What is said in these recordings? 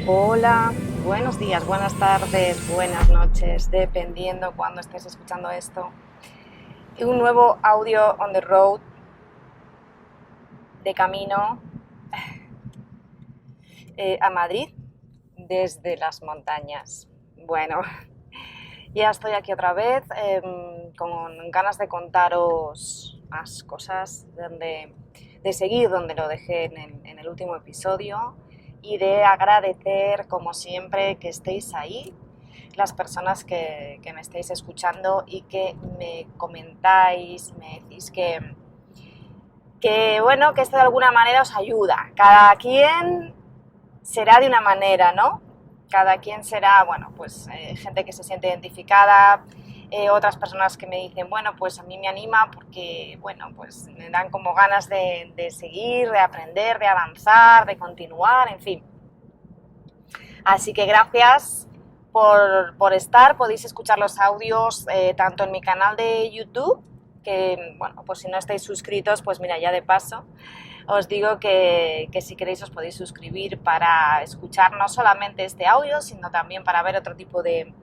Hola, buenos días, buenas tardes, buenas noches, dependiendo cuando estés escuchando esto. Y un nuevo audio on the road, de camino a Madrid desde las montañas. Bueno, ya estoy aquí otra vez con ganas de contaros más cosas, de seguir donde lo dejé en el último episodio y de agradecer, como siempre, que estéis ahí, las personas que me estáis escuchando y que me comentáis, me decís bueno, que esto de alguna manera os ayuda. Cada quien será de una manera, ¿no? Cada quien será, bueno, pues gente que se siente identificada, otras personas que me dicen, bueno, pues a mí me anima porque, bueno, pues me dan como ganas de seguir, de aprender, de avanzar, de continuar, en fin. Así que gracias por estar, podéis escuchar los audios tanto en mi canal de YouTube, que, bueno, pues si no estáis suscritos, pues mira, ya de paso, os digo que si queréis os podéis suscribir para escuchar no solamente este audio, sino también para ver otro tipo de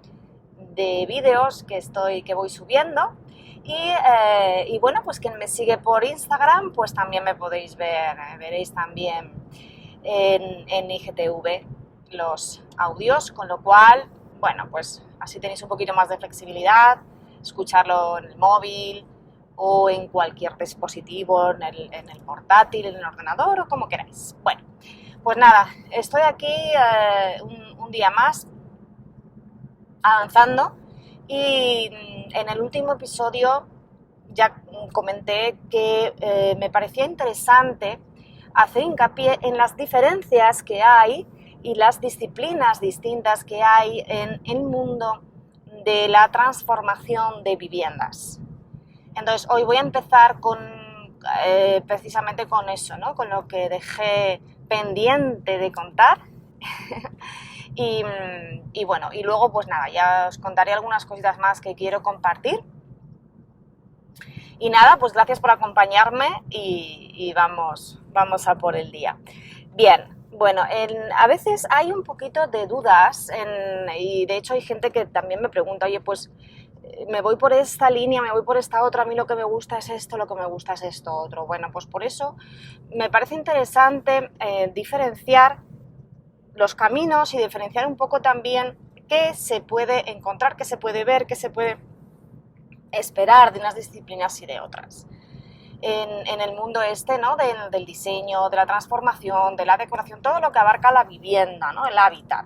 vídeos que voy subiendo. Y bueno, pues quien me sigue por Instagram, pues también me podéis ver, veréis también en IGTV los audios, con lo cual, bueno, pues así tenéis un poquito más de flexibilidad, escucharlo en el móvil o en cualquier dispositivo, en el portátil, en el ordenador o como queráis. Bueno, pues nada, estoy aquí un día más avanzando y en el último episodio ya comenté que me parecía interesante hacer hincapié en las diferencias que hay y las disciplinas distintas que hay en el mundo de la transformación de viviendas. Entonces, hoy voy a empezar precisamente con eso, ¿no? Con lo que dejé pendiente de contar. y bueno, y luego pues nada, ya os contaré algunas cositas más que quiero compartir. Y nada, pues gracias por acompañarme y vamos a por el día. Bien, bueno, a veces hay un poquito de dudas y de hecho hay gente que también me pregunta, oye, pues me voy por esta línea, me voy por esta otra, a mí lo que me gusta es esto, lo que me gusta es esto otro. Bueno, pues por eso me parece interesante diferenciar los caminos y diferenciar un poco también qué se puede encontrar, qué se puede ver, qué se puede esperar de unas disciplinas y de otras. En el mundo este, ¿no? del diseño, de la transformación, de la decoración, todo lo que abarca la vivienda, ¿no? El hábitat.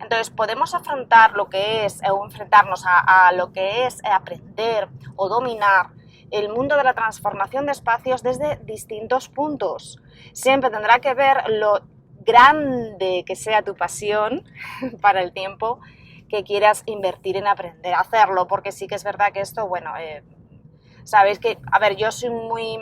Entonces podemos afrontar lo que es, o enfrentarnos a lo que es aprender o dominar el mundo de la transformación de espacios desde distintos puntos. Siempre tendrá que ver lo grande que sea tu pasión para el tiempo que quieras invertir en aprender a hacerlo, porque sí que es verdad que esto, bueno, sabéis que, a ver, yo soy muy...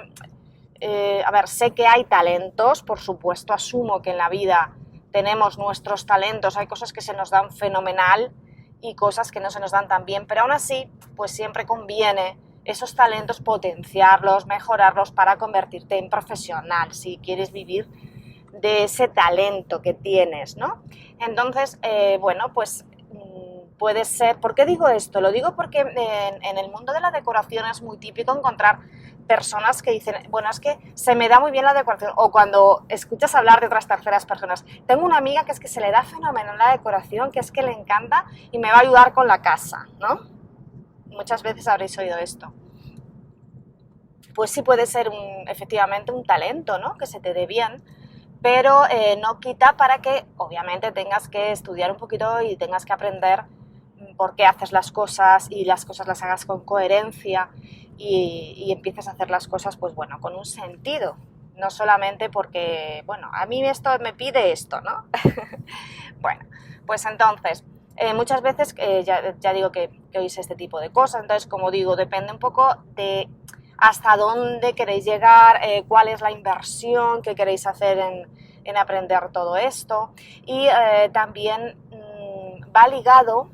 sé que hay talentos, por supuesto, asumo que en la vida tenemos nuestros talentos, hay cosas que se nos dan fenomenal y cosas que no se nos dan tan bien, pero aún así, pues siempre conviene esos talentos potenciarlos, mejorarlos para convertirte en profesional, si quieres vivir de ese talento que tienes, ¿no? Entonces, bueno, pues puede ser... ¿Por qué digo esto? Lo digo porque en el mundo de la decoración es muy típico encontrar personas que dicen, bueno, es que se me da muy bien la decoración, o cuando escuchas hablar de otras terceras personas, tengo una amiga que es que se le da fenomenal la decoración, que es que le encanta y me va a ayudar con la casa, ¿no? Muchas veces habréis oído esto. Pues sí puede ser efectivamente un talento, ¿no? Que se te dé bien, pero no quita para que obviamente tengas que estudiar un poquito y tengas que aprender por qué haces las cosas y las cosas las hagas con coherencia y empieces a hacer las cosas, pues bueno, con un sentido, no solamente porque, bueno, a mí esto me pide esto, ¿no? Bueno, pues entonces, muchas veces ya digo que oís este tipo de cosas, entonces, como digo, depende un poco de hasta dónde queréis llegar, cuál es la inversión que queréis hacer en aprender todo esto y también va ligado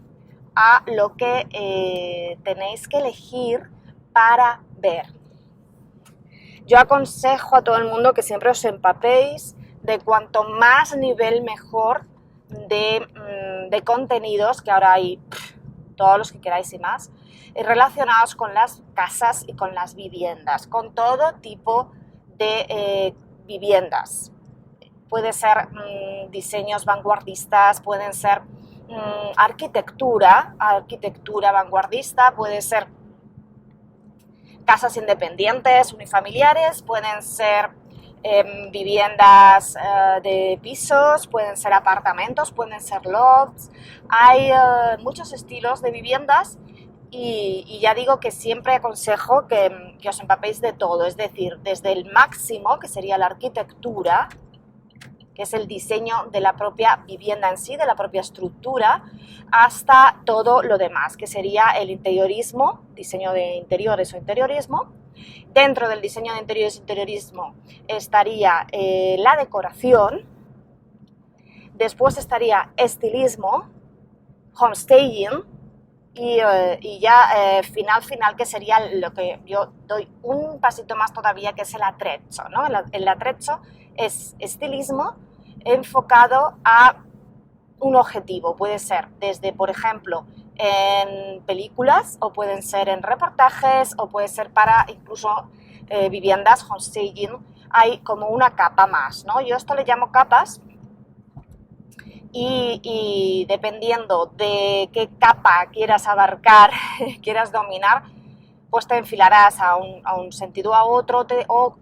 a lo que tenéis que elegir para ver. Yo aconsejo a todo el mundo que siempre os empapéis de cuanto más nivel mejor de contenidos, que ahora hay todos los que queráis y más, relacionados con las casas y con las viviendas, con todo tipo de viviendas. Puede ser diseños vanguardistas, pueden ser arquitectura vanguardista, puede ser casas independientes, unifamiliares, pueden ser viviendas de pisos, pueden ser apartamentos, pueden ser lofts. Hay muchos estilos de viviendas y ya digo que siempre aconsejo que os empapéis de todo, es decir, desde el máximo, que sería la arquitectura, que es el diseño de la propia vivienda en sí, de la propia estructura, hasta todo lo demás, que sería el interiorismo, diseño de interiores o interiorismo. Dentro del diseño de interiores e interiorismo estaría la decoración, después estaría estilismo, homestaging y ya final, que sería lo que yo doy un pasito más todavía, que es el attrezzo, ¿no? El attrezzo es estilismo enfocado a un objetivo, puede ser desde, por ejemplo, en películas, o pueden ser en reportajes, o puede ser para incluso viviendas, homestaging. Hay como una capa más, ¿no? Yo esto le llamo capas y dependiendo de qué capa quieras abarcar, quieras dominar, pues te enfilarás a un sentido o a otro, o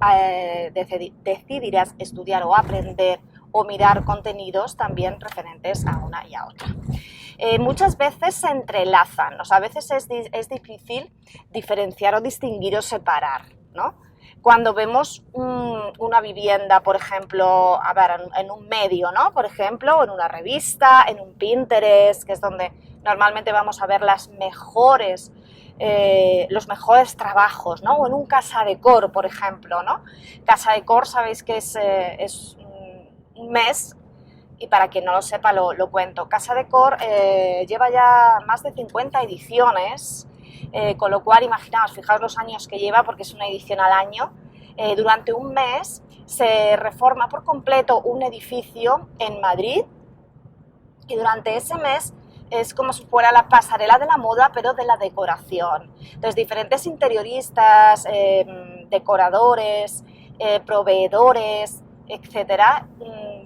decidirás estudiar o aprender o mirar contenidos también referentes a una y a otra. Muchas veces se entrelazan, o sea, a veces es difícil diferenciar o distinguir o separar, ¿no? Cuando vemos una vivienda, por ejemplo, a ver, en un medio, ¿no? Por ejemplo, en una revista, en un Pinterest, que es donde normalmente vamos a ver los mejores trabajos, ¿no? O en un Casa Decor, por ejemplo, ¿no? Casa Decor, sabéis que es un mes, y para quien no lo sepa lo cuento. Casa Decor lleva ya más de 50 ediciones, con lo cual imaginaos, fijaos los años que lleva, porque es una edición al año. Durante un mes se reforma por completo un edificio en Madrid, y durante ese mes es como si fuera la pasarela de la moda, pero de la decoración. Entonces, diferentes interioristas, decoradores, proveedores, etcétera,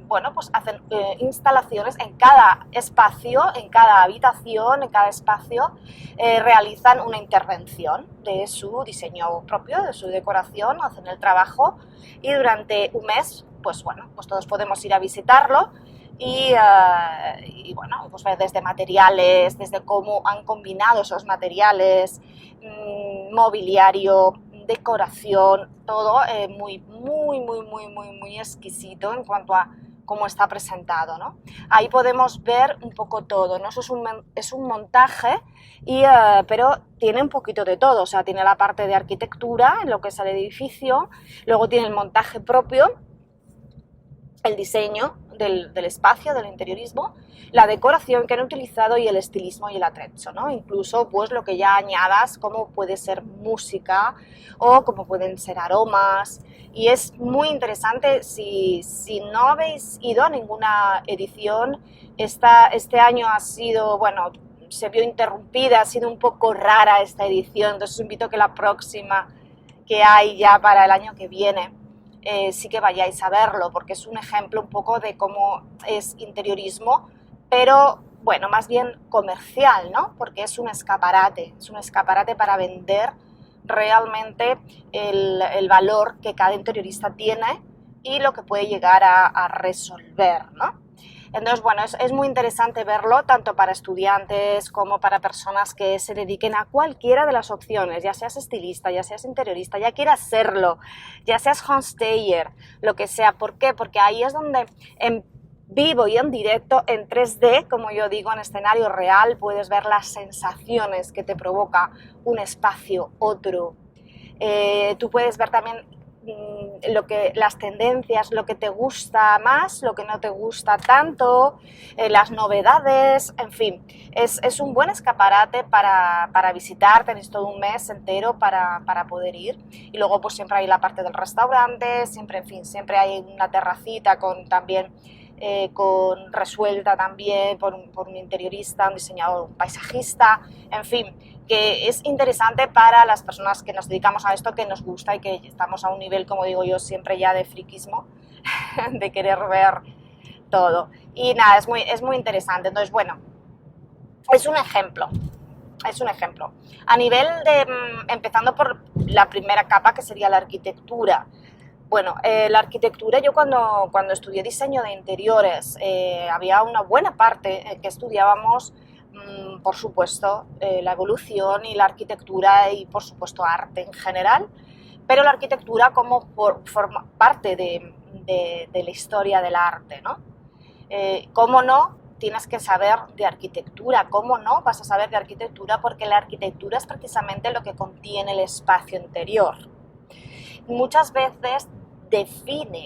bueno, pues hacen instalaciones en cada espacio, en cada habitación, en cada espacio, realizan una intervención de su diseño propio, de su decoración, hacen el trabajo, y durante un mes, pues bueno, pues todos podemos ir a visitarlo. Y bueno, pues ver desde materiales, desde cómo han combinado esos materiales, mobiliario, decoración, todo muy exquisito en cuanto a cómo está presentado, ¿no? Ahí podemos ver un poco todo, ¿no? Eso es un montaje, pero tiene un poquito de todo, o sea, tiene la parte de arquitectura, en lo que es el edificio, luego tiene el montaje propio, el diseño del espacio, del interiorismo, la decoración que han utilizado y el estilismo y el attrezzo, ¿no? Incluso pues lo que ya añadas, como puede ser música o como pueden ser aromas, y es muy interesante. Si no habéis ido a ninguna edición, este año ha sido, bueno, se vio interrumpida, ha sido un poco rara esta edición, entonces os invito a que la próxima que hay ya para el año que viene, sí que vayáis a verlo, porque es un ejemplo un poco de cómo es interiorismo, pero bueno, más bien comercial, ¿no? Porque es un escaparate para vender realmente el valor que cada interiorista tiene y lo que puede llegar a resolver, ¿no? Entonces, bueno, es muy interesante verlo, tanto para estudiantes como para personas que se dediquen a cualquiera de las opciones, ya seas estilista, ya seas interiorista, ya quieras serlo, ya seas homestayer, lo que sea. ¿Por qué? Porque ahí es donde en vivo y en directo, en 3D, como yo digo, en escenario real, puedes ver las sensaciones que te provoca un espacio, otro. Tú puedes ver también las tendencias, lo que te gusta más, lo que no te gusta tanto, las novedades, en fin, es un buen escaparate para visitar. Tenéis todo un mes entero para poder ir, y luego pues siempre hay la parte del restaurante, siempre, en fin, siempre hay una terracita con también resuelta también por un interiorista, un diseñador, un paisajista, en fin, que es interesante para las personas que nos dedicamos a esto, que nos gusta y que estamos a un nivel, como digo yo, siempre ya de friquismo, de querer ver todo. Y nada, es muy interesante. Entonces, bueno, es un ejemplo. Es un ejemplo. A nivel de, empezando por la primera capa, que sería la arquitectura. Bueno, la arquitectura, yo cuando estudié diseño de interiores, había una buena parte que estudiábamos, por supuesto, la evolución y la arquitectura y, por supuesto, arte en general, pero la arquitectura como forma parte de la historia del arte, ¿no? ¿Cómo no? Tienes que saber de arquitectura. ¿Cómo no vas a saber de arquitectura? Porque la arquitectura es precisamente lo que contiene el espacio interior. Muchas veces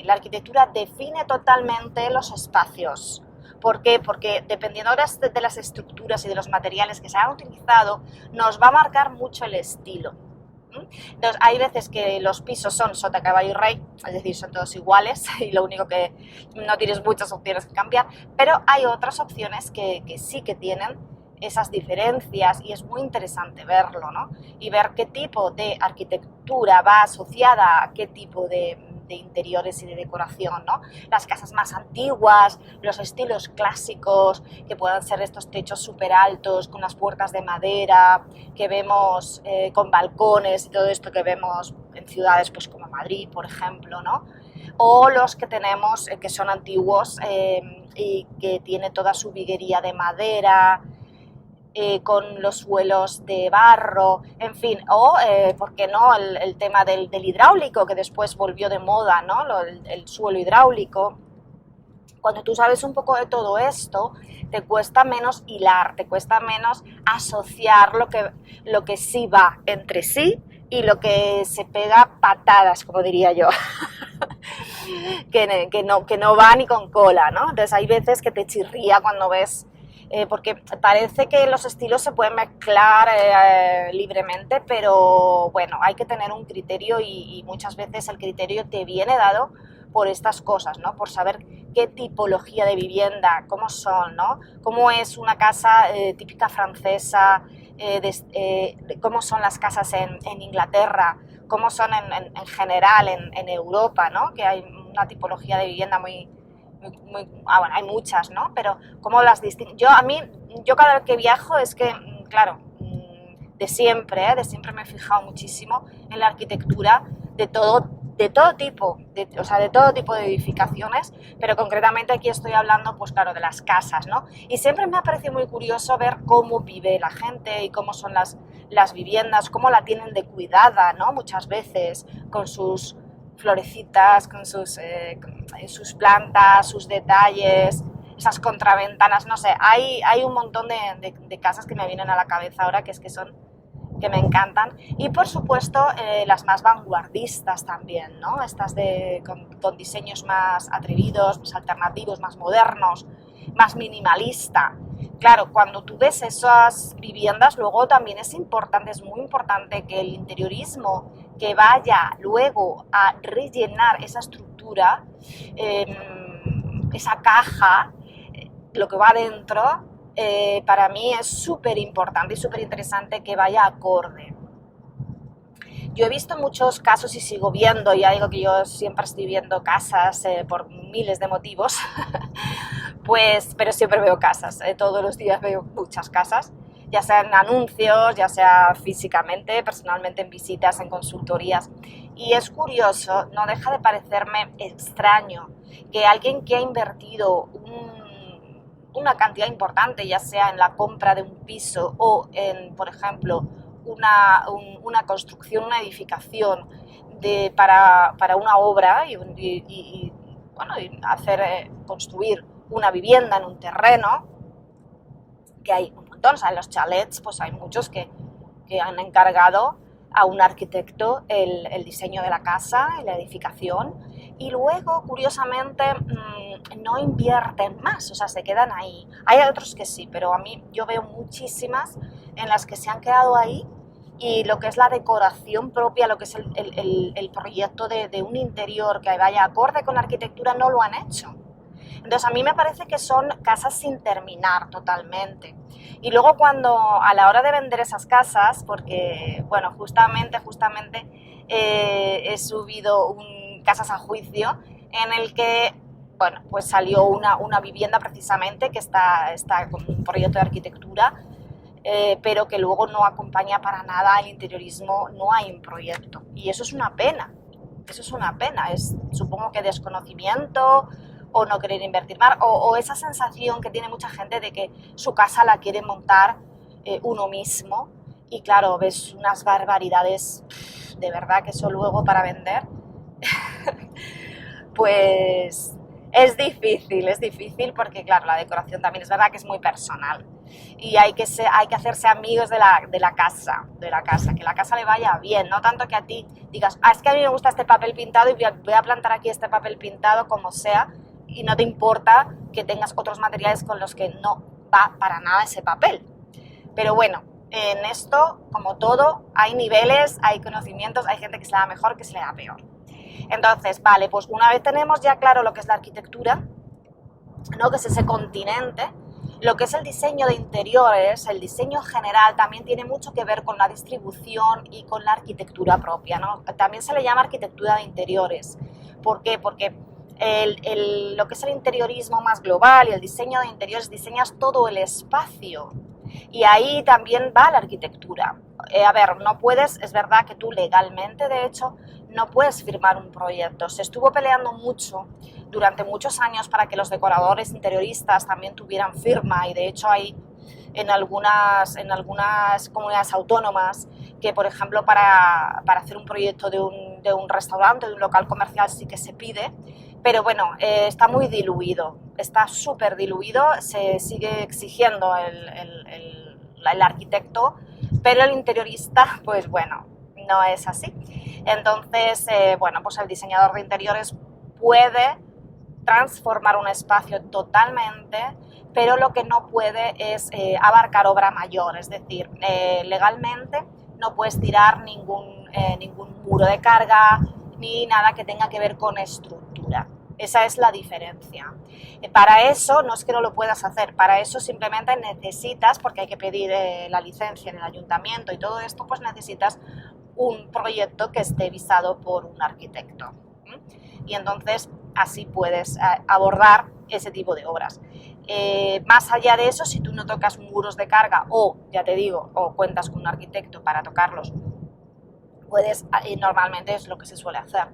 la arquitectura define totalmente los espacios. ¿Por qué? Porque dependiendo de las estructuras y de los materiales que se han utilizado, nos va a marcar mucho el estilo. Entonces, hay veces que los pisos son sota, caballo y rey, es decir, son todos iguales y lo único que no tienes muchas opciones que cambiar, pero hay otras opciones que sí que tienen esas diferencias y es muy interesante verlo, ¿no? Y ver qué tipo de arquitectura va asociada a qué tipo de interiores y de decoración, ¿no? Las casas más antiguas, los estilos clásicos, que puedan ser estos techos súper altos, con las puertas de madera, que vemos con balcones y todo esto que vemos en ciudades pues, como Madrid, por ejemplo, ¿no? O los que tenemos, que son antiguos y que tiene toda su viguería de madera, con los suelos de barro, en fin, o, ¿por qué no?, el tema del hidráulico, que después volvió de moda, ¿no?, el suelo hidráulico. Cuando tú sabes un poco de todo esto, te cuesta menos hilar, te cuesta menos asociar lo que sí va entre sí y lo que se pega patadas, como diría yo. que no va ni con cola, ¿no? Entonces hay veces que te chirría cuando ves, porque parece que los estilos se pueden mezclar libremente, pero bueno, hay que tener un criterio y muchas veces el criterio te viene dado por estas cosas, ¿no? Por saber qué tipología de vivienda, cómo son, ¿no? Cómo es una casa típica francesa, cómo son las casas en Inglaterra, cómo son en general en Europa, ¿no? Que hay una tipología de vivienda muy bueno, hay muchas, ¿no? Pero cómo las distingo. Yo cada vez que viajo es que, claro, de siempre me he fijado muchísimo en la arquitectura de todo tipo, o sea, de todo tipo de edificaciones, pero concretamente aquí estoy hablando, pues claro, de las casas, ¿no? Y siempre me ha parecido muy curioso ver cómo vive la gente y cómo son las viviendas, cómo la tienen de cuidada, ¿no? Muchas veces con sus florecitas, con sus plantas, sus detalles, esas contraventanas, no sé, hay un montón de casas que me vienen a la cabeza ahora que me encantan, y por supuesto las más vanguardistas también, ¿no? Estas con diseños más atrevidos, más alternativos, más modernos, más minimalista. Claro, cuando tú ves esas viviendas, luego también es muy importante que el interiorismo que vaya luego a rellenar esa estructura, esa caja, lo que va dentro, para mí es súper importante y súper interesante que vaya acorde. Yo he visto muchos casos y sigo viendo, ya digo que yo siempre estoy viendo casas por miles de motivos, pues, pero siempre veo casas, todos los días veo muchas casas, ya sea en anuncios, ya sea físicamente, personalmente en visitas, en consultorías. Y es curioso, no deja de parecerme extraño que alguien que ha invertido una cantidad importante, ya sea en la compra de un piso o en, por ejemplo, una construcción, una edificación para una obra y hacer construir una vivienda en un terreno, que hay un montón, o sea, en los chalets pues hay muchos que han encargado a un arquitecto el diseño de la casa y la edificación, y luego, curiosamente, no invierten más, o sea, se quedan ahí. Hay otros que sí, pero yo veo muchísimas en las que se han quedado ahí, y lo que es la decoración propia, lo que es el proyecto de un interior que vaya acorde con la arquitectura, no lo han hecho. Entonces a mí me parece que son casas sin terminar totalmente. Y luego a la hora de vender esas casas, porque bueno, justamente he subido casas a juicio en el que, bueno, pues salió una vivienda precisamente que está con un proyecto de arquitectura, pero que luego no acompaña para nada el interiorismo, no hay un proyecto. Y eso es una pena, supongo que desconocimiento o no querer invertir más, o esa sensación que tiene mucha gente de que su casa la quiere montar uno mismo, y claro, ves unas barbaridades, de verdad que eso luego para vender, pues es difícil porque claro, la decoración también es verdad que es muy personal y hay que hacerse amigos de la casa, que la casa le vaya bien, no tanto que a ti digas, es que a mí me gusta este papel pintado y voy a plantar aquí este papel pintado como sea, y no te importa que tengas otros materiales con los que no va para nada ese papel. Pero bueno, en esto, como todo, hay niveles, hay conocimientos, hay gente que se le da mejor, que se le da peor. Entonces, vale, pues una vez tenemos ya claro lo que es la arquitectura, ¿no?, que es ese continente, lo que es el diseño de interiores, el diseño general, también tiene mucho que ver con la distribución y con la arquitectura propia, ¿no? También se le llama arquitectura de interiores. ¿Por qué? Porque lo que es el interiorismo más global y el diseño de interiores, diseñas todo el espacio. Y ahí también va la arquitectura. A ver, no puedes, es verdad que tú legalmente, de hecho, no puedes firmar un proyecto. Se estuvo peleando mucho durante muchos años para que los decoradores interioristas también tuvieran firma, y de hecho hay en algunas comunidades autónomas que, por ejemplo, para hacer un proyecto de un restaurante, de un local comercial, sí que se pide, pero bueno, está muy diluido, está súper diluido, se sigue exigiendo el arquitecto, pero el interiorista, pues bueno, no es así. Entonces, bueno, pues el diseñador de interiores puede transformar un espacio totalmente, pero lo que no puede es abarcar obra mayor, es decir, legalmente no puedes tirar ningún muro de carga ni nada que tenga que ver con estructura. Esa es la diferencia. Para eso, no es que no lo puedas hacer, para eso simplemente necesitas, porque hay que pedir la licencia en el ayuntamiento y todo esto, pues necesitas un proyecto que esté visado por un arquitecto. Y entonces así puedes abordar ese tipo de obras. Más allá de eso, si tú no tocas muros de carga o, ya te digo, o cuentas con un arquitecto para tocarlos, normalmente es lo que se suele hacer,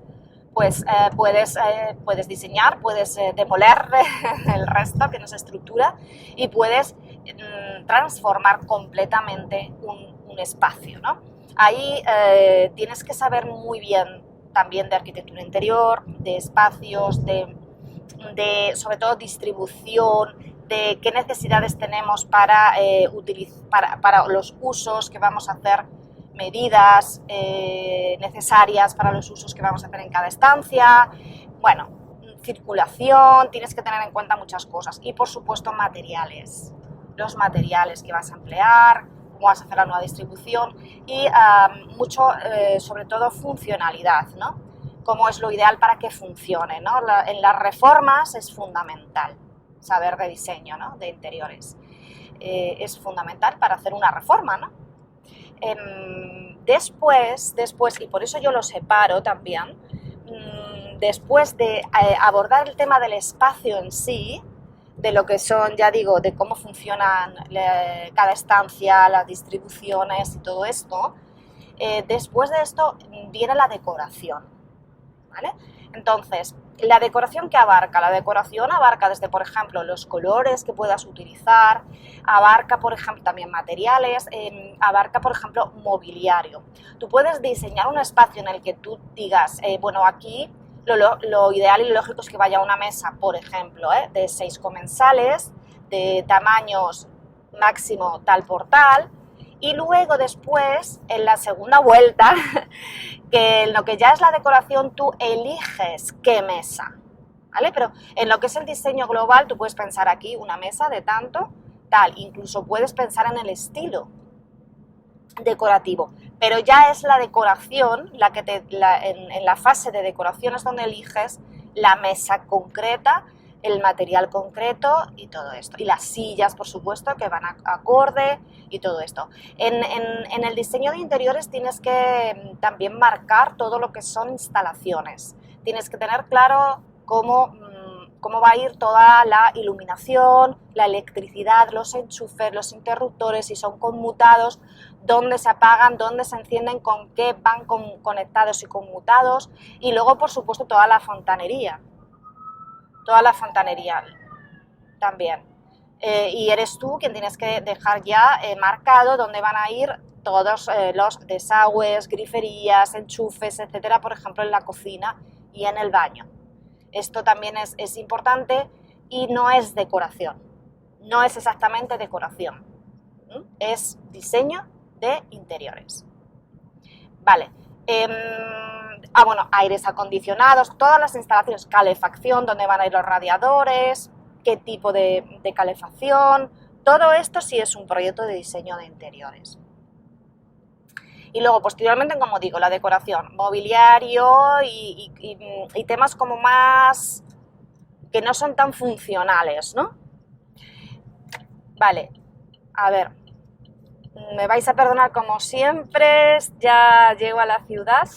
pues puedes diseñar, puedes demoler el resto, que no es estructura, y puedes transformar completamente un espacio, ¿no? Ahí tienes que saber muy bien también de arquitectura interior, de espacios, de sobre todo distribución, de qué necesidades tenemos para los usos que vamos a hacer, medidas necesarias para los usos que vamos a hacer en cada estancia, bueno, circulación, tienes que tener en cuenta muchas cosas, y por supuesto materiales, los materiales que vas a emplear, cómo vas a hacer la nueva distribución, y mucho, sobre todo, funcionalidad, ¿no? Cómo es lo ideal para que funcione, ¿no? En las reformas es fundamental saber de diseño, ¿no?, de interiores. Es fundamental para hacer una reforma, ¿no? Después, y por eso yo lo separo también, después de abordar el tema del espacio en sí, de lo que son, ya digo, de cómo funcionan cada estancia, las distribuciones y todo esto, después de esto viene la decoración, ¿vale? Entonces, la decoración que abarca, desde, por ejemplo, los colores que puedas utilizar, abarca, por ejemplo, también materiales, abarca, por ejemplo, mobiliario. Tú puedes diseñar un espacio en el que tú digas, bueno, aquí lo ideal y lógico es que vaya una mesa, por ejemplo, de 6 comensales, de tamaños máximo tal por tal, y luego después, en la segunda vuelta, que en lo que ya es la decoración, tú eliges qué mesa, ¿vale? Pero en lo que es el diseño global, tú puedes pensar aquí una mesa de tanto, tal, incluso puedes pensar en el estilo decorativo, pero ya es la decoración, en la fase de decoración es donde eliges la mesa concreta el material concreto y todo esto. Y las sillas, por supuesto, que van acorde y todo esto. En el diseño de interiores tienes que también marcar todo lo que son instalaciones. Tienes que tener claro cómo va a ir toda la iluminación, la electricidad, los enchufes, los interruptores, si son conmutados, dónde se apagan, dónde se encienden, con qué van conectados y conmutados, y luego, por supuesto, toda la fontanería también. Y eres tú quien tienes que dejar ya marcado dónde van a ir todos los desagües, griferías, enchufes, etcétera, por ejemplo, en la cocina y en el baño. Esto también es importante y no es decoración, no es exactamente decoración, es diseño de interiores. Vale, bueno, aires acondicionados, todas las instalaciones, calefacción, dónde van a ir los radiadores, qué tipo de calefacción, todo esto sí es un proyecto de diseño de interiores. Y luego, posteriormente, como digo, la decoración, mobiliario y temas como más que no son tan funcionales, ¿no? Vale, a ver, me vais a perdonar como siempre, ya llego a la ciudad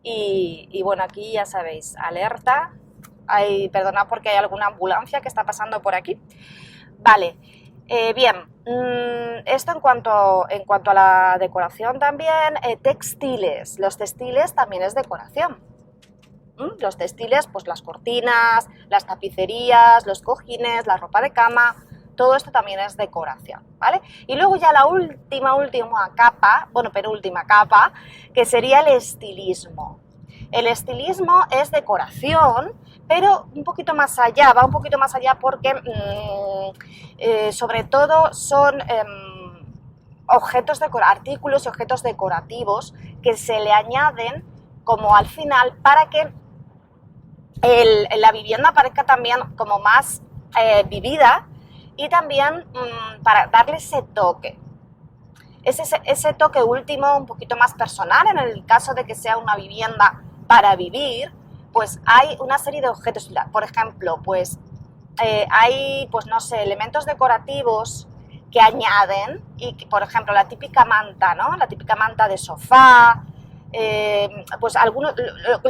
y bueno, aquí ya sabéis, alerta, perdonad porque hay alguna ambulancia que está pasando por aquí. Vale, bien, esto en cuanto a la decoración también, textiles, los textiles también es decoración. Los textiles, pues las cortinas, las tapicerías, los cojines, la ropa de cama, todo esto también es decoración, ¿vale? Y luego ya la última capa, bueno, penúltima capa, que sería el estilismo. El estilismo es decoración, pero un poquito más allá, va un poquito más allá porque sobre todo son artículos y objetos decorativos que se le añaden como al final para que la vivienda parezca también como más vivida y también para darle ese toque. Ese toque último, un poquito más personal, en el caso de que sea una vivienda para vivir, pues hay una serie de objetos, por ejemplo, pues hay, pues no sé, elementos decorativos que añaden, y que, por ejemplo, la típica manta, ¿no? La típica manta de sofá, pues algunos,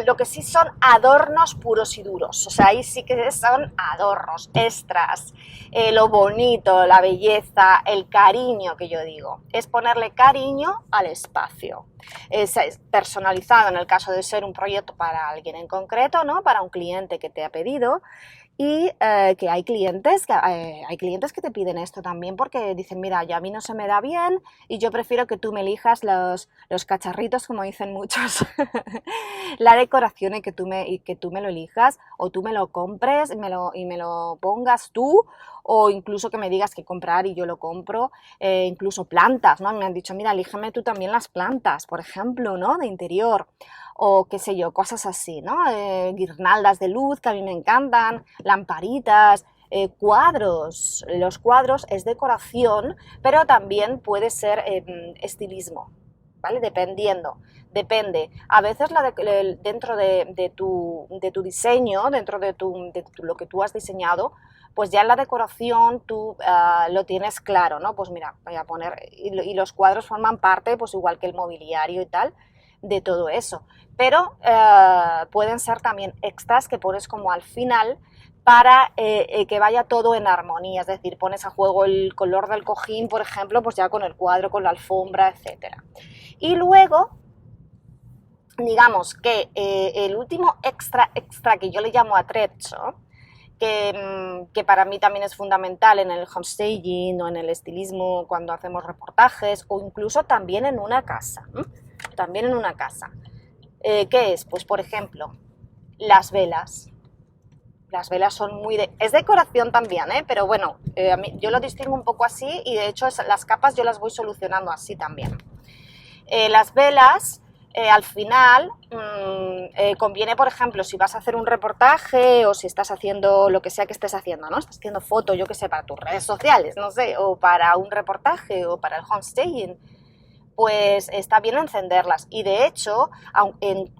lo que sí son adornos puros y duros, o sea, ahí sí que son adornos, extras, lo bonito, la belleza, el cariño que yo digo, es ponerle cariño al espacio, es personalizado en el caso de ser un proyecto para alguien en concreto, ¿no? Para un cliente que te ha pedido. Y que hay clientes que te piden esto también porque dicen, mira, ya a mí no se me da bien y yo prefiero que tú me elijas los cacharritos, como dicen muchos, la decoración y que tú me lo elijas o tú me lo compres y me lo pongas tú, o incluso que me digas qué comprar y yo lo compro, incluso plantas, ¿no? Me han dicho, mira, elígeme tú también las plantas, por ejemplo, ¿no? De interior. O qué sé yo, cosas así, ¿no? Guirnaldas de luz que a mí me encantan, lamparitas, cuadros. Los cuadros es decoración, pero también puede ser estilismo, ¿vale? Depende. A veces dentro de tu diseño, dentro de lo que tú has diseñado, pues ya en la decoración tú lo tienes claro, ¿no? Pues mira, voy a poner, y los cuadros forman parte, pues igual que el mobiliario y tal, de todo eso, pero pueden ser también extras que pones como al final para que vaya todo en armonía, es decir, pones a juego el color del cojín, por ejemplo, pues ya con el cuadro, con la alfombra, etcétera. Y luego, digamos que el último extra que yo le llamo atrezzo, que para mí también es fundamental en el homestaging o en el estilismo cuando hacemos reportajes o incluso también en una casa, ¿qué es? Pues por ejemplo, las velas. Las velas son es decoración también, pero bueno, yo lo distingo un poco así y de hecho las capas yo las voy solucionando así también. Las velas, al final, conviene, por ejemplo, si vas a hacer un reportaje o si estás haciendo lo que sea que estés haciendo, ¿no? Estás haciendo foto, yo qué sé, para tus redes sociales, no sé, o para un reportaje o para el homestaging, pues está bien encenderlas. Y de hecho,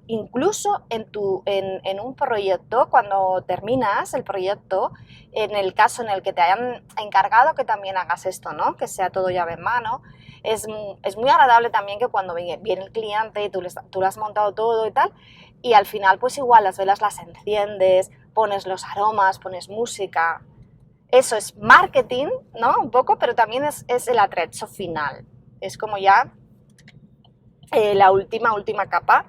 incluso en un proyecto, cuando terminas el proyecto, en el caso en el que te hayan encargado que también hagas esto, ¿no? Que sea todo llave en mano, es muy agradable también que cuando viene el cliente y tú le has montado todo y tal, y al final pues igual las velas las enciendes, pones los aromas, pones música. Eso es marketing, ¿no? Un poco, pero también es el atrezzo final. Es como ya la última capa,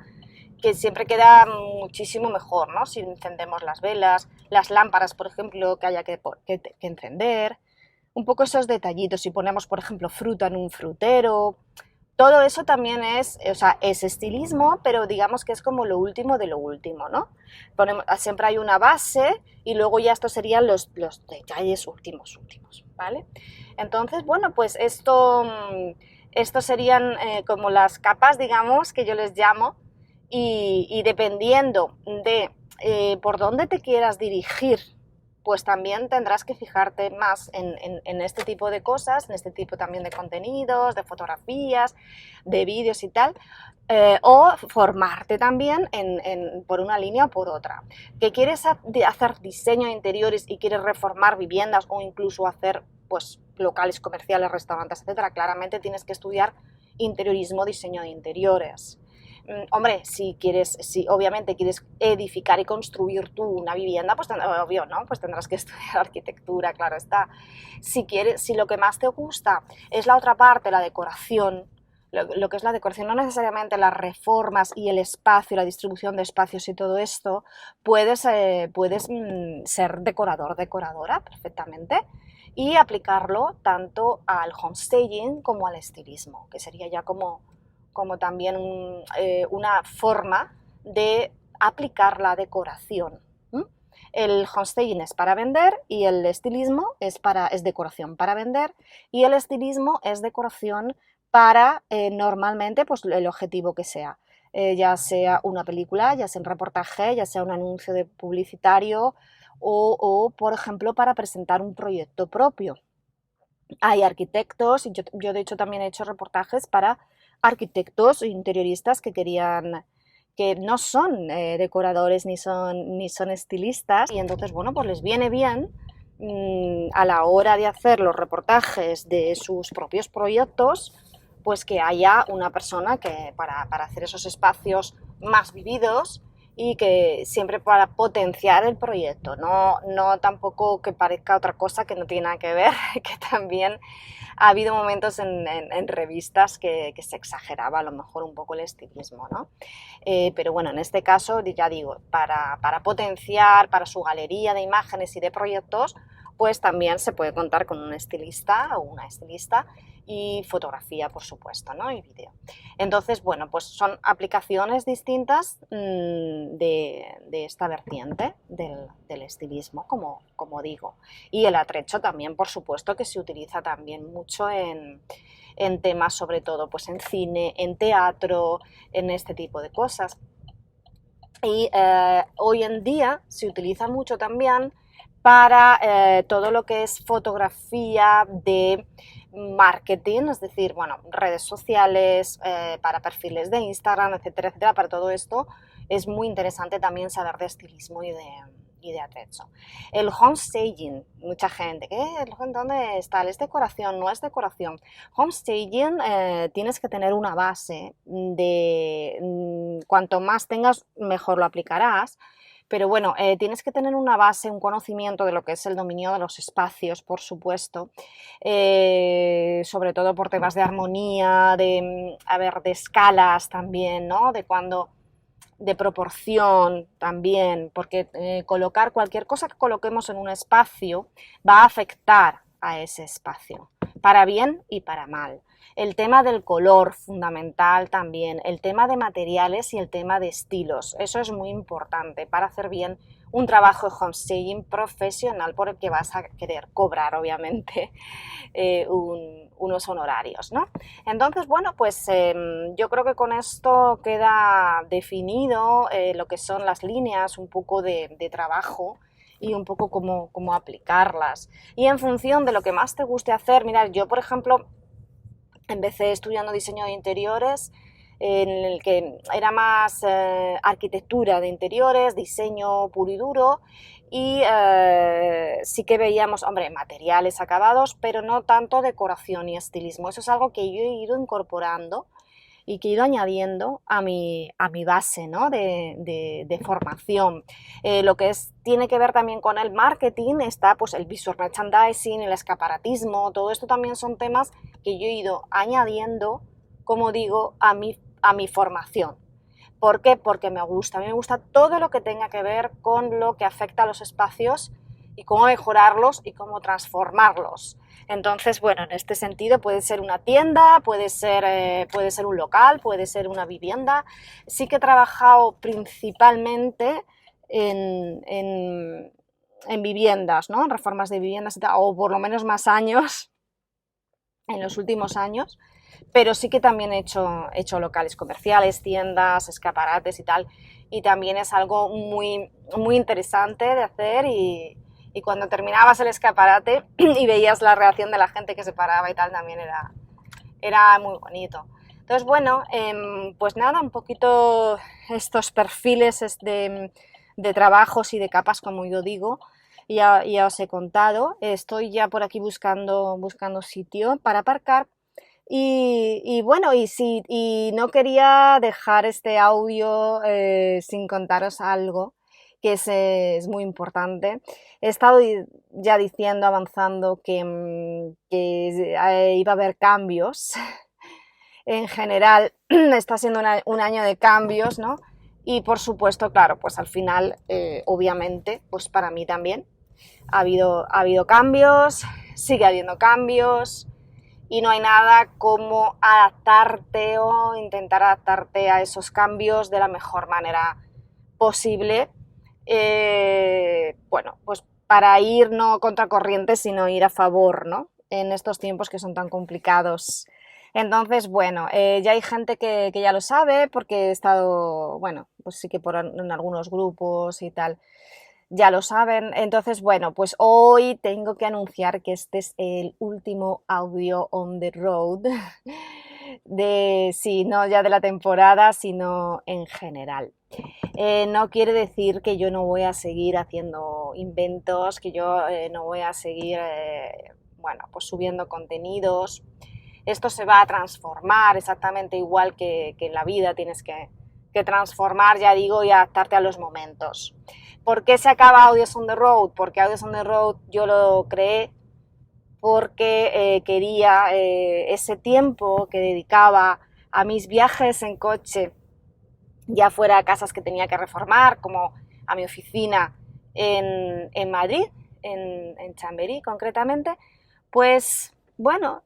que siempre queda muchísimo mejor, ¿no? Si encendemos las velas, las lámparas, por ejemplo, que haya que encender, un poco esos detallitos, si ponemos, por ejemplo, fruta en un frutero, todo eso también es, o sea, es estilismo, pero digamos que es como lo último de lo último, ¿no? Siempre hay una base y luego ya estos serían los detalles últimos, ¿vale? Entonces, bueno, pues estos serían como las capas, digamos, que yo les llamo, y dependiendo de por dónde te quieras dirigir, pues también tendrás que fijarte más en este tipo de cosas, en este tipo también de contenidos, de fotografías, de vídeos y tal, o formarte también por una línea o por otra. Que quieres hacer diseño de interiores y quieres reformar viviendas o incluso hacer pues locales comerciales, restaurantes, etcétera, claramente tienes que estudiar interiorismo, diseño de interiores. Hombre, si obviamente quieres edificar y construir tú una vivienda, pues obvio, ¿no? Pues tendrás que estudiar arquitectura, claro está. Si lo que más te gusta es la otra parte, la decoración, lo que es la decoración, no necesariamente las reformas y el espacio, la distribución de espacios y todo esto, puedes ser decorador, decoradora perfectamente y aplicarlo tanto al homestaging como al estilismo, que sería ya como también una forma de aplicar la decoración. El homestaging es para vender y el estilismo es decoración para vender y el estilismo es decoración para normalmente pues, el objetivo que sea. Ya sea una película, ya sea un reportaje, ya sea un anuncio de publicitario o, por ejemplo, para presentar un proyecto propio. Hay arquitectos, y yo de hecho también he hecho reportajes para arquitectos e interioristas que no son decoradores ni son estilistas, y entonces, bueno, pues les viene bien a la hora de hacer los reportajes de sus propios proyectos, pues que haya una persona que para hacer esos espacios más vividos y que siempre para potenciar el proyecto, no tampoco que parezca otra cosa que no tiene nada que ver, que también ha habido momentos en revistas que se exageraba a lo mejor un poco el estilismo, ¿no? Pero bueno, en este caso, ya digo, para potenciar, para su galería de imágenes y de proyectos, pues también se puede contar con un estilista o una estilista y fotografía, por supuesto, ¿no? Y vídeo. Entonces, bueno, pues son aplicaciones distintas de esta vertiente del estilismo, como digo. Y el atrezzo también, por supuesto, que se utiliza también mucho en temas, sobre todo, pues en cine, en teatro, en este tipo de cosas. Y hoy en día se utiliza mucho también para todo lo que es fotografía de marketing, es decir, bueno, redes sociales, para perfiles de Instagram, etcétera, etcétera. Para todo esto es muy interesante también saber de estilismo y de atrezzo. El homestaging, mucha gente, ¿dónde está? ¿Es decoración? ¿No es decoración? Homestaging tienes que tener una base de cuanto más tengas, mejor lo aplicarás. Pero bueno, tienes que tener una base, un conocimiento de lo que es el dominio de los espacios, por supuesto, sobre todo por temas de armonía, de escalas también, ¿no? De proporción también, porque colocar cualquier cosa que coloquemos en un espacio va a afectar a ese espacio, para bien y para mal. El tema del color, fundamental también, el tema de materiales y el tema de estilos, eso es muy importante para hacer bien un trabajo de homestaging profesional por el que vas a querer cobrar, obviamente, unos honorarios, ¿no? Entonces, bueno, pues yo creo que con esto queda definido lo que son las líneas un poco de trabajo y un poco cómo aplicarlas. Y en función de lo que más te guste hacer, mirad, yo por ejemplo Empecé estudiando diseño de interiores, en el que era más arquitectura de interiores, diseño puro y duro, y sí que veíamos, hombre, materiales acabados, pero no tanto decoración y estilismo. Eso es algo que yo he ido incorporando y que he ido añadiendo a mi base, ¿no? de formación. Lo que tiene que ver también con el marketing está pues, el visual merchandising, el escaparatismo, todo esto también son temas que yo he ido añadiendo, como digo, a mi formación. ¿Por qué? Porque me gusta. A mí me gusta todo lo que tenga que ver con lo que afecta a los espacios y cómo mejorarlos y cómo transformarlos. Entonces, bueno, en este sentido puede ser una tienda, puede ser un local, puede ser una vivienda. Sí que he trabajado principalmente en viviendas, ¿no? En reformas de viviendas y tal, o por lo menos más años, en los últimos años, pero sí que también he hecho locales comerciales, tiendas, escaparates y tal, y también es algo muy, muy interesante de hacer y cuando terminabas el escaparate y veías la reacción de la gente que se paraba y tal, también era muy bonito. Entonces, bueno, pues nada, un poquito estos perfiles de trabajos y de capas, como yo digo, ya os he contado. Estoy ya por aquí buscando sitio para aparcar. Y bueno, y no quería dejar este audio sin contaros algo que es muy importante. He estado ya diciendo, avanzando, que iba a haber cambios. En general, está siendo un año de cambios, ¿no? Y por supuesto, claro, pues al final, obviamente, pues para mí también ha habido cambios, sigue habiendo cambios y no hay nada como adaptarte o intentar adaptarte a esos cambios de la mejor manera posible. Bueno, pues para ir no contracorriente, sino ir a favor, ¿no? En estos tiempos que son tan complicados. Entonces, bueno, ya hay gente que ya lo sabe porque he estado, bueno, pues sí que en algunos grupos y tal, ya lo saben. Entonces, bueno, pues hoy tengo que anunciar que este es el último audio on the road sí, no ya de la temporada, sino en general. No quiere decir que yo no voy a seguir haciendo inventos, que yo no voy a seguir, bueno, pues subiendo contenidos. Esto se va a transformar exactamente igual que en la vida tienes que transformar, ya digo, y adaptarte a los momentos. ¿Por qué se acaba Audios on the Road? Porque Audios on the Road yo lo creé porque quería ese tiempo que dedicaba a mis viajes en coche, ya fuera a casas que tenía que reformar, como a mi oficina en Madrid, en Chamberí concretamente, pues bueno,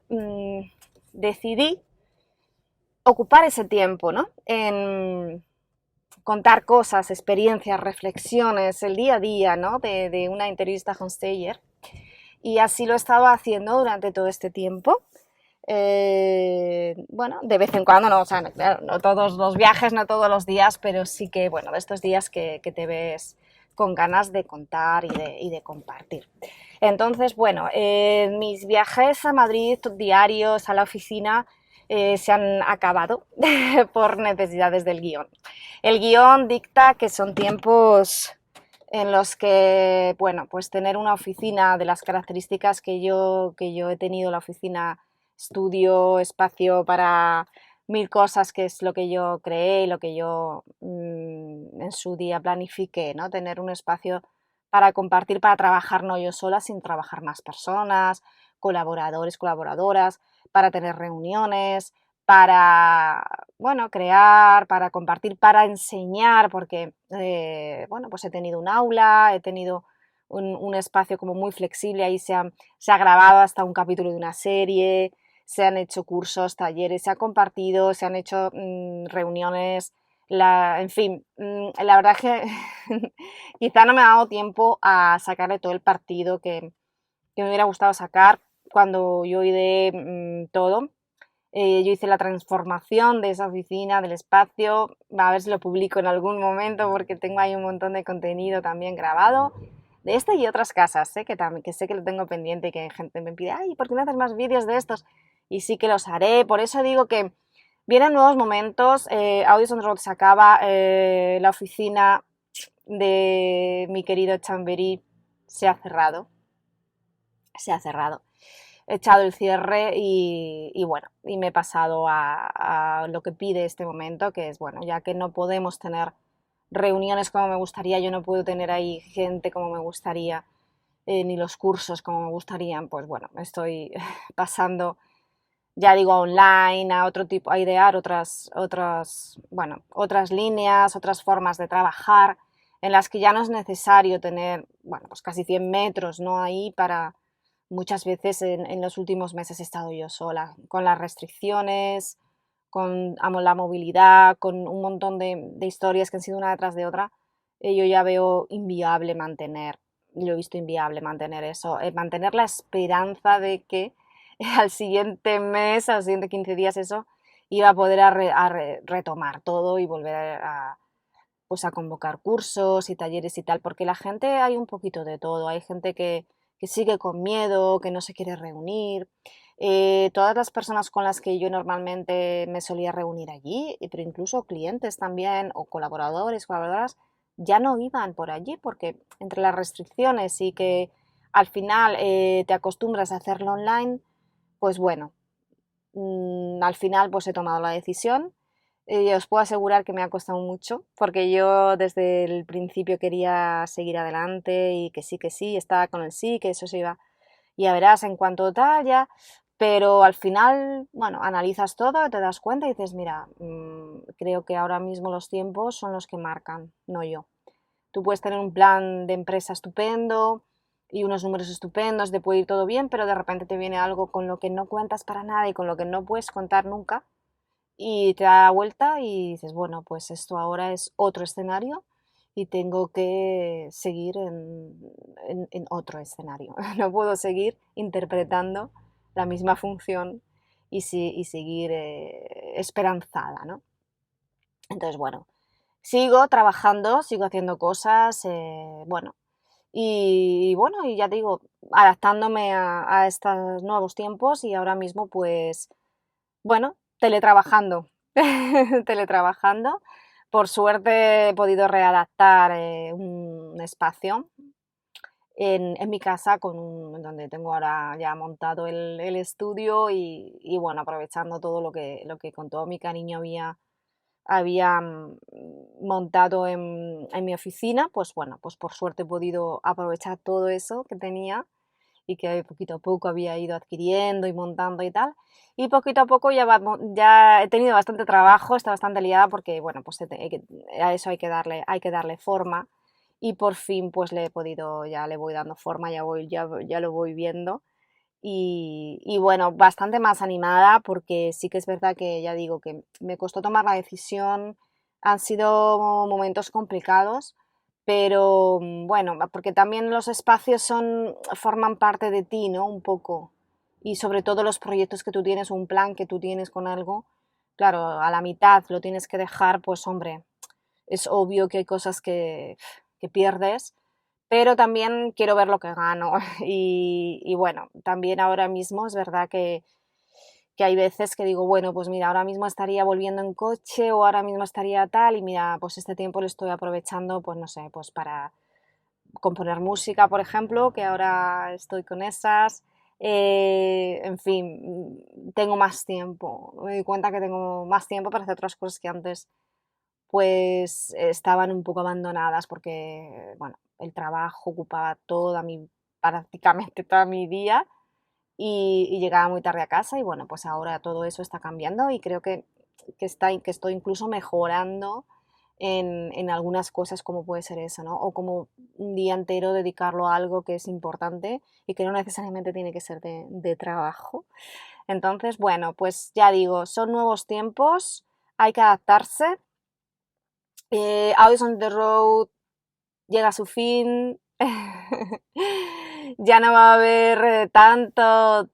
decidí ocupar ese tiempo, ¿no? En contar cosas, experiencias, reflexiones, el día a día, ¿no? de una interiorista homestayer. Y así lo estaba haciendo durante todo este tiempo. Bueno, de vez en cuando, no, o sea, claro, no todos los viajes, no todos los días, pero sí que, bueno, de estos días que te ves con ganas de contar y de compartir. Entonces, bueno, mis viajes a Madrid diarios, a la oficina, se han acabado por necesidades del guión. El guión dicta que son tiempos en los que, bueno, pues tener una oficina de las características que yo he tenido, la oficina, estudio, espacio para mil cosas, que es lo que yo creé y lo que yo en su día planifiqué, ¿no? Tener un espacio para compartir, para trabajar no yo sola, sin trabajar más personas, colaboradores, colaboradoras, para tener reuniones, para, bueno, crear, para compartir, para enseñar, porque, bueno, pues he tenido un aula, he tenido un espacio como muy flexible, ahí se ha grabado hasta un capítulo de una serie, se han hecho cursos, talleres, se ha compartido, se han hecho reuniones, en fin, la verdad es que quizá no me ha dado tiempo a sacarle todo el partido que me hubiera gustado sacar cuando yo ideé todo. Yo hice la transformación de esa oficina, del espacio, a ver si lo publico en algún momento porque tengo ahí un montón de contenido también grabado, de esta y otras casas, que sé que lo tengo pendiente y que gente me pide, ay, ¿por qué no haces más vídeos de estos? y sí que los haré. Por eso digo que vienen nuevos momentos. Audios on the Road se acaba, la oficina de mi querido Chamberí se ha cerrado. He echado el cierre y bueno, y me he pasado a lo que pide este momento, que es, bueno, ya que no podemos tener reuniones como me gustaría, yo no puedo tener ahí gente como me gustaría, ni los cursos como me gustarían, pues bueno, estoy pasando, ya digo, online, a otro tipo, a idear bueno, otras líneas, otras formas de trabajar, en las que ya no es necesario tener, bueno, pues casi 100 metros, ¿no? Ahí para, muchas veces en los últimos meses he estado yo sola, con las restricciones, con la movilidad, con un montón de historias que han sido una detrás de otra. Yo ya veo inviable mantener, yo he visto inviable mantener eso, mantener la esperanza de que al siguiente mes, al siguiente 15 días, eso iba a poder retomar todo y volver pues a convocar cursos y talleres y tal, porque la gente hay un poquito de todo, hay gente que sigue con miedo, que no se quiere reunir. Todas las personas con las que yo normalmente me solía reunir allí, pero incluso clientes también o colaboradoras, ya no iban por allí porque entre las restricciones y que al final te acostumbras a hacerlo online, pues bueno, al final pues he tomado la decisión. Y os puedo asegurar que me ha costado mucho, porque yo desde el principio quería seguir adelante y que sí, estaba con el sí, que eso se iba, ya verás en cuanto tal, ya, pero al final, bueno, analizas todo, te das cuenta y dices, mira, creo que ahora mismo los tiempos son los que marcan, no yo. Tú puedes tener un plan de empresa estupendo y unos números estupendos, te puede ir todo bien, pero de repente te viene algo con lo que no cuentas para nada y con lo que no puedes contar nunca y te da la vuelta y dices, bueno, pues esto ahora es otro escenario y tengo que seguir en otro escenario. No puedo seguir interpretando la misma función y seguir esperanzada, ¿no? Entonces, bueno, sigo trabajando, sigo haciendo cosas, bueno, y bueno, y ya digo, adaptándome a estos nuevos tiempos y ahora mismo, pues, bueno, teletrabajando, teletrabajando. Por suerte he podido readaptar un espacio en mi casa donde tengo ahora ya montado el estudio y bueno, aprovechando todo lo que con todo mi cariño había montado en mi oficina, pues bueno, pues por suerte he podido aprovechar todo eso que tenía y que poquito a poco había ido adquiriendo y montando y tal. Y poquito a poco ya he tenido bastante trabajo, está bastante liada porque, bueno, pues a eso hay que darle forma y por fin pues ya le voy dando forma, ya lo voy viendo y bueno, bastante más animada porque sí que es verdad que ya digo que me costó tomar la decisión, han sido momentos complicados, pero bueno, porque también los espacios forman parte de ti, ¿no? Un poco. Y sobre todo los proyectos que tú tienes, un plan que tú tienes con algo, claro, a la mitad lo tienes que dejar, pues hombre, es obvio que hay cosas que pierdes, pero también quiero ver lo que gano. Y bueno, también ahora mismo es verdad que hay veces que digo, bueno, pues mira, ahora mismo estaría volviendo en coche o ahora mismo estaría tal y mira, pues este tiempo lo estoy aprovechando, pues no sé, pues para componer música, por ejemplo, que ahora estoy con esas. En fin, tengo más tiempo. Me doy cuenta que tengo más tiempo para hacer otras cosas que antes pues estaban un poco abandonadas porque, bueno, el trabajo ocupaba prácticamente todo mi día y llegaba muy tarde a casa y bueno, pues ahora todo eso está cambiando y creo que estoy incluso mejorando en algunas cosas como puede ser eso, ¿no? O como un día entero dedicarlo a algo que es importante y que no necesariamente tiene que ser de trabajo. Entonces, bueno, pues ya digo, son nuevos tiempos, hay que adaptarse. Audios on the Road llega a su fin. Ya no va a haber tantos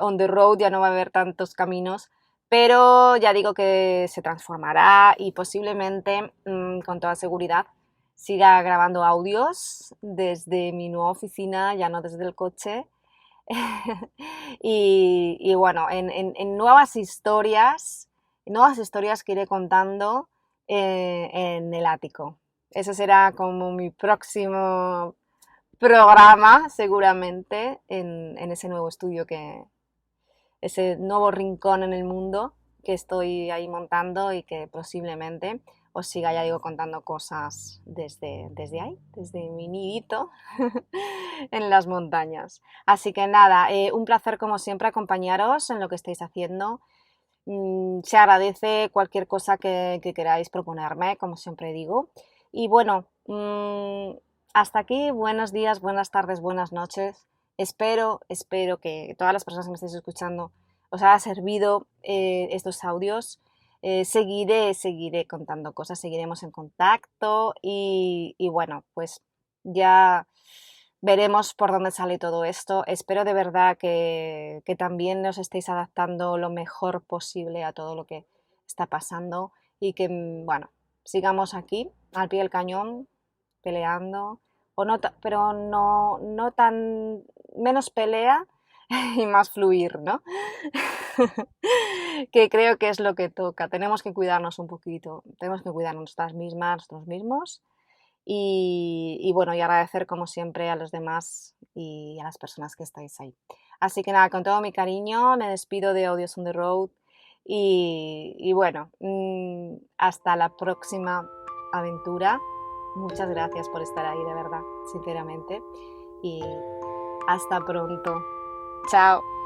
on the road, ya no va a haber tantos caminos, pero ya digo que se transformará y posiblemente, con toda seguridad, siga grabando audios desde mi nueva oficina, ya no desde el coche, Y bueno, en nuevas historias que iré contando en el ático. Ese será como mi próximo programa, seguramente, en ese nuevo estudio ese nuevo rincón en el mundo que estoy ahí montando y que posiblemente os siga, ya digo, contando cosas desde ahí, desde mi nidito en las montañas. Así que nada, un placer como siempre acompañaros en lo que estáis haciendo. Se agradece cualquier cosa que queráis proponerme, como siempre digo. Y bueno, hasta aquí, buenos días, buenas tardes, buenas noches. Espero que todas las personas que me estéis escuchando os haya servido estos audios. Seguiré contando cosas, seguiremos en contacto y bueno, pues ya veremos por dónde sale todo esto. Espero de verdad que también os estéis adaptando lo mejor posible a todo lo que está pasando y que, bueno, sigamos aquí, al pie del cañón, peleando, o no, pero no tan, menos pelea y más fluir, ¿no? Que creo que es lo que toca. Tenemos que cuidarnos un poquito, tenemos que cuidar nosotras mismas, nosotros mismos y bueno, y agradecer como siempre a los demás y a las personas que estáis ahí. Así que nada, con todo mi cariño me despido de Audios on the Road y bueno, hasta la próxima aventura. Muchas gracias por estar ahí, de verdad, sinceramente. Y hasta pronto. Chao.